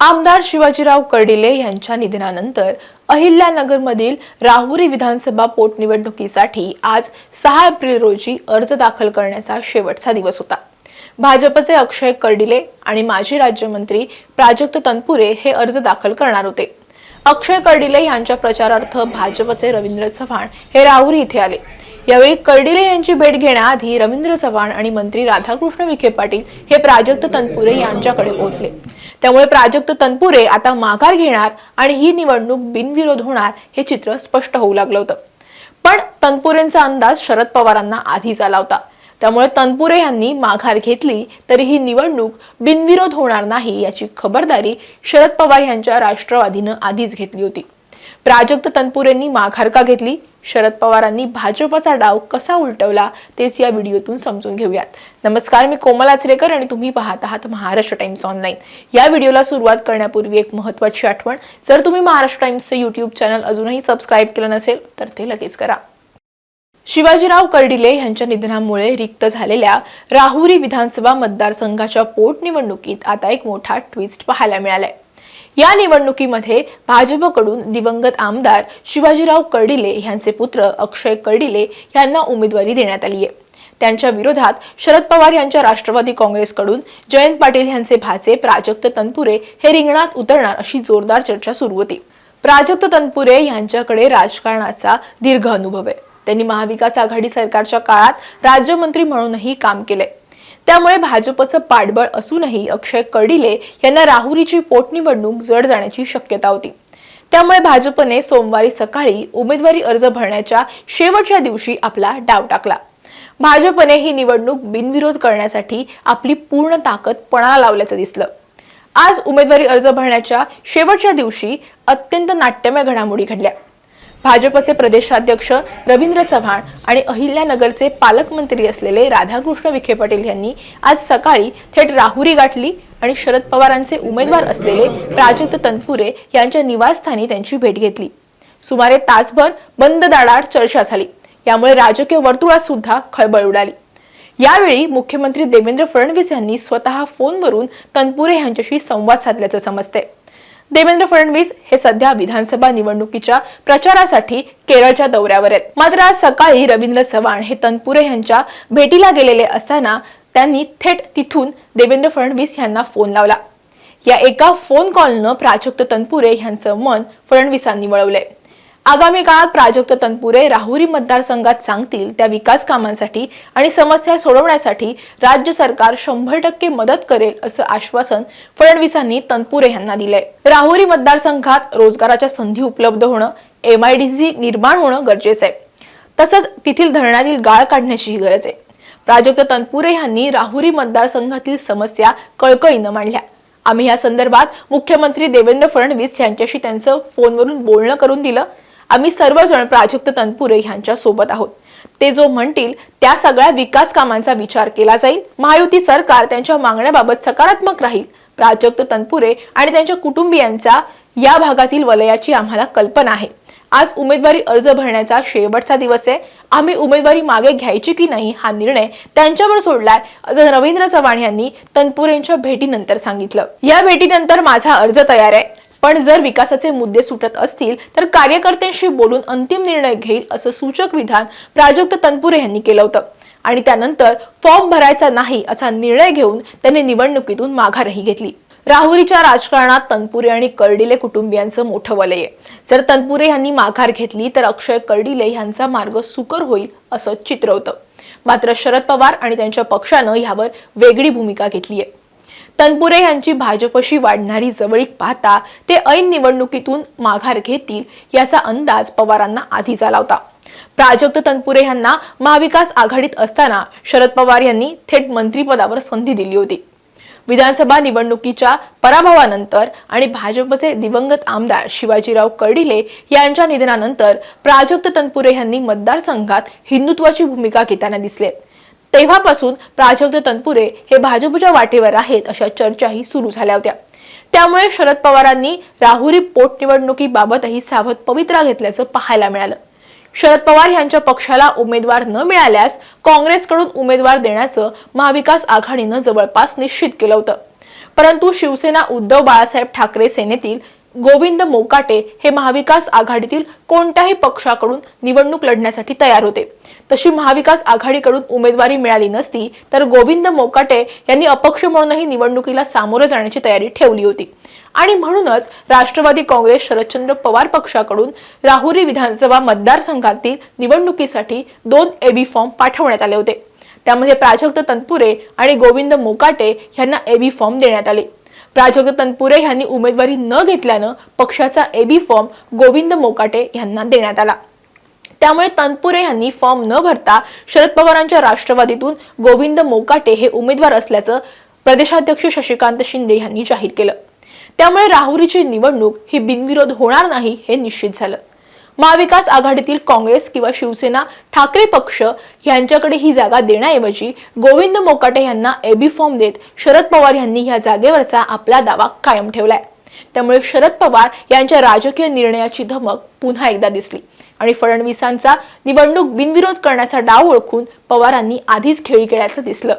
आमदार शिवाजीराव कर्डिले यांच्या निधनानंतर अहिल्यानगरमधील राहुरी विधानसभा पोटनिवडणुकीसाठी आज 6 एप्रिल रोजी अर्ज दाखल करण्याचा शेवटचा दिवस होता। भाजपचे अक्षय कर्डिले आणि माजी राज्यमंत्री प्राजक्त तनपुरे हे अर्ज दाखल करणार होते। अक्षय कर्डिले यांच्या प्रचारार्थ भाजपचे रवींद्र चव्हाण हे राहुरी इथे आले। यावेळी कर्डिले यांची भेट घेण्याआधी रवींद्र चव्हाण आणि मंत्री राधाकृष्ण विखे पाटील हे प्राजक्त तनपुरे यांच्याकडे पोहोचले। त्यामुळे प्राजक्त तनपुरे आता माघार घेणार आणि ही निवडणूक बिनविरोध होणार हे चित्र स्पष्ट होऊ लागलं होतं। पण तनपुरेंचा अंदाज शरद पवारांना आधीच आला होता। त्यामुळे तनपुरे यांनी माघार घेतली तरी ही निवडणूक बिनविरोध होणार नाही याची खबरदारी शरद पवार यांच्या राष्ट्रवादीने आधीच घेतली होती। प्राजक्त तनपुरेंनी माघार का घेतली, शरद पवारांनी भाजपचा डाव कसा उलटवला तेच या व्हिडिओतून समजून घेऊयात। नमस्कार, मी कोमल आचरेकर आणि तुम्ही पाहत आहात महाराष्ट्र टाइम्स ऑनलाइन। या व्हिडिओला सुरुवात करण्यापूर्वी एक महत्त्वाची आठवण, जर तुम्ही महाराष्ट्र टाइम्सचे YouTube चॅनल अजूनही सबस्क्राइब केलं नसेल तर ते लगेच करा। शिवाजीराव कर्डिले यांच्या निधनामुळे रिक्त झालेल्या राहुरी विधानसभा मतदारसंघाच्या पोटनिवडणुकीत आता एक मोठा ट्विस्ट पाहायला मिळालाय। या निवडणुकीमध्ये भाजपकडून दिवंगत आमदार शिवाजीराव कर्डिले यांचे पुत्र अक्षय कर्डिले यांना उमेदवारी देण्यात आली आहे। त्यांच्या विरोधात शरद पवार यांच्या राष्ट्रवादी काँग्रेसकडून जयंत पाटील यांचे भाचे प्राजक्त तनपुरे हे रिंगणात उतरणार अशी जोरदार चर्चा सुरू होती। प्राजक्त तनपुरे यांच्याकडे राजकारणाचा दीर्घ अनुभव आहे। त्यांनी महाविकास आघाडी सरकारच्या काळात राज्यमंत्री म्हणूनही काम केले। त्यामुळे भाजपचं पाठबळ असूनही अक्षय कर्डिले यांना राहुरीची पोटनिवडणूक जड जाण्याची शक्यता होती। त्यामुळे भाजपने सोमवारी सकाळी उमेदवारी अर्ज भरण्याच्या शेवटच्या दिवशी आपला डाव टाकला। भाजपने ही निवडणूक बिनविरोध करण्यासाठी आपली पूर्ण ताकद पणाला लावल्याचं दिसलं। आज उमेदवारी अर्ज भरण्याच्या शेवटच्या दिवशी अत्यंत नाट्यमय घडामोडी घडल्या। भाजपचे प्रदेशाध्यक्ष रवींद्र चव्हाण आणि अहिल्यानगरचे पालकमंत्री असलेले राधाकृष्ण विखे पाटील यांनी आज सकाळी थेट राहुरी गाठली आणि शरद पवारांचे उमेदवार असलेले प्राजक्त तनपुरे यांच्या निवासस्थानी त्यांची भेट घेतली। सुमारे तासभर बंद दाराआड चर्चा झाली। यामुळे राजकीय वर्तुळात सुद्धा खळबळ उडाली। यावेळी मुख्यमंत्री देवेंद्र फडणवीस यांनी स्वतः फोनवरून तनपुरे यांच्याशी संवाद साधल्याचं समजते। देवेंद्र फडणवीस हे सध्या विधानसभा निवडणुकीच्या प्रचारासाठी केरळच्या दौऱ्यावर आहेत। मात्र आज सकाळी रवींद्र चव्हाण हे तनपुरे यांच्या भेटीला गेलेले असताना त्यांनी थेट तिथून देवेंद्र फडणवीस यांना फोन लावला। या एका फोन कॉलनं प्राजक्त तनपुरे यांचं मन फडणवीसांनी वळवलंय। आगामी काळात प्राजक्त तनपुरे राहुरी मतदारसंघात सांगतील त्या विकास कामांसाठी आणि समस्या सोडवण्यासाठी राज्य सरकार 100% मदत करेल असं आश्वासन फडणवीसांनी तनपुरे यांना दिलंय। राहुरी मतदारसंघात रोजगाराच्या संधी उपलब्ध होणं, MIDC निर्माण होणं गरजेचं आहे। तसंच तिथील धरणातील गाळ काढण्याचीही गरज आहे। प्राजक्त तनपुरे यांनी राहुरी मतदारसंघातील समस्या कळकळीनं मांडल्या। आम्ही या संदर्भात मुख्यमंत्री देवेंद्र फडणवीस यांच्याशी त्यांचं फोनवरून बोलणं करून दिलं। आम्ही सर्वजण प्राजक्त तनपुरे यांच्या सोबत आहोत। ते जो म्हणतील त्या सगळ्या विकास कामांचा विचार केला जाईल। महायुती सरकार त्यांच्या मागण्याबाबत सकारात्मक राहील। प्राजक्त तनपुरे आणि त्यांच्या कुटुंबियांचा या भागातील वलयाची आम्हाला कल्पना आहे। आज उमेदवारी अर्ज भरण्याचा शेवटचा दिवस आहे। आम्ही उमेदवारी मागे घ्यायची की नाही हा निर्णय त्यांच्यावर सोडलाय असं रवींद्र चव्हाण यांनी तनपुरेंच्या भेटीनंतर सांगितलं। या भेटीनंतर माझा अर्ज तयार आहे, पण जर विकासाचे मुद्दे सुटत असतील तर कार्यकर्त्यांशी बोलून अंतिम निर्णय घेईल असं सूचक विधान प्राजक्त तनपुरे यांनी केलं होतं। आणि त्यानंतर फॉर्म भरायचा नाही असा निर्णय घेऊन त्यांनी निवडणुकीतून माघारही घेतली। राहुरीच्या राजकारणात तनपुरे आणि कर्डिले कुटुंबियांचं मोठं वलय आहे। जर तनपुरे यांनी माघार घेतली तर अक्षय कर्डिले यांचा मार्ग सुकर होईल असं चित्र होतं। मात्र शरद पवार आणि त्यांच्या पक्षानं यावर वेगळी भूमिका घेतली आहे। तनपुरे यांची भाजपशी वाढणारी जवळीक पाहता ते ऐन निवडणुकीतून माघार घेतील याचा अंदाज पवारांना आधीच आला होता। प्राजक्त तनपुरे यांना महाविकास आघाडीत असताना शरद पवार यांनी थेट मंत्रिपदावर संधी दिली होती। विधानसभा निवडणुकीच्या पराभवानंतर आणि भाजपचे दिवंगत आमदार शिवाजीराव कर्डिले यांच्या निधनानंतर प्राजक्त तनपुरे यांनी मतदारसंघात हिंदुत्वाची भूमिका घेताना दिसलेत। तेव्हापासून प्राजक्त तनपुरे हे भाजपच्या वाटेवर आहेत अशा चर्चाही सुरू झाल्या होत्या। त्यामुळे शरद पवारांनी राहुरी पोटनिवडणुकीबाबतही सावध पवित्रा घेतल्याचं पाहायला मिळालं। शरद पवार यांच्या पक्षाला उमेदवार न मिळाल्यास काँग्रेसकडून उमेदवार देण्याचं महाविकास आघाडीनं जवळपास निश्चित केलं होतं। परंतु शिवसेना उद्धव बाळासाहेब ठाकरे सेनेतील गोविंद मोकाटे हे महाविकास आघाडीतील कोणत्याही पक्षाकडून निवडणूक लढण्यासाठी तयार होते। तशी महाविकास आघाडीकडून उमेदवारी मिळाली नसती तर गोविंद मोकाटे यांनी अपक्ष म्हणूनही निवडणुकीला सामोरे जाण्याची तयारी ठेवली होती आणि म्हणूनच राष्ट्रवादी काँग्रेस शरदचंद्र पवार पक्षाकडून राहुरी विधानसभा मतदारसंघातील निवडणुकीसाठी 2 एबी फॉर्म पाठवण्यात आले होते। त्यामध्ये प्राजक्त तनपुरे आणि गोविंद मोकाटे यांना एबी फॉर्म देण्यात आले। प्राजक्त तनपुरे यांनी उमेदवारी न घेतल्यानं पक्षाचा एबी फॉर्म गोविंद मोकाटे यांना देण्यात आला। त्यामुळे तनपुरे यांनी फॉर्म न भरता शरद पवारांच्या राष्ट्रवादीतून गोविंद मोकाटे हे उमेदवार असल्याचं प्रदेशाध्यक्ष शशिकांत शिंदे यांनी जाहीर केलं। त्यामुळे राहुरीची निवडणूक ही बिनविरोध होणार नाही हे निश्चित झालं। महाविकास आघाडीतील काँग्रेस किंवा शिवसेना ठाकरे पक्ष यांच्याकडे ही जागा देण्याऐवजी गोविंद मोकाटे यांना एबी फॉर्म देत शरद पवार यांनी या जागेवरचा आपला दावा कायम ठेवलाय। त्यामुळे शरद पवार यांच्या राजकीय निर्णयाची धमक पुन्हा एकदा दिसली आणि फडणवीसांचा निवडणूक बिनविरोध करण्याचा डाव ओळखून पवारांनी आधीच खेळी केल्याचं दिसलं।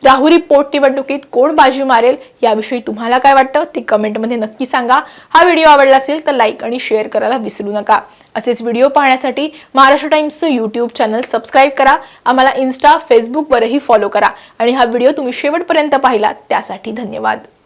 राहुरी पोटनिवडणुकीत कोण बाजी मारेल याविषयी तुम्हाला काय वाटतं ते कमेंटमध्ये नक्की सांगा। हा व्हिडिओ आवडला असेल तर लाईक आणि शेअर करायला विसरू नका। असेच व्हिडिओ पाहण्यासाठी महाराष्ट्र टाइम्सचं YouTube चॅनल सबस्क्राइब करा। आम्हाला इन्स्टा, फेसबुकवरही फॉलो करा आणि हा व्हिडिओ तुम्ही शेवटपर्यंत पाहिलात त्यासाठी धन्यवाद।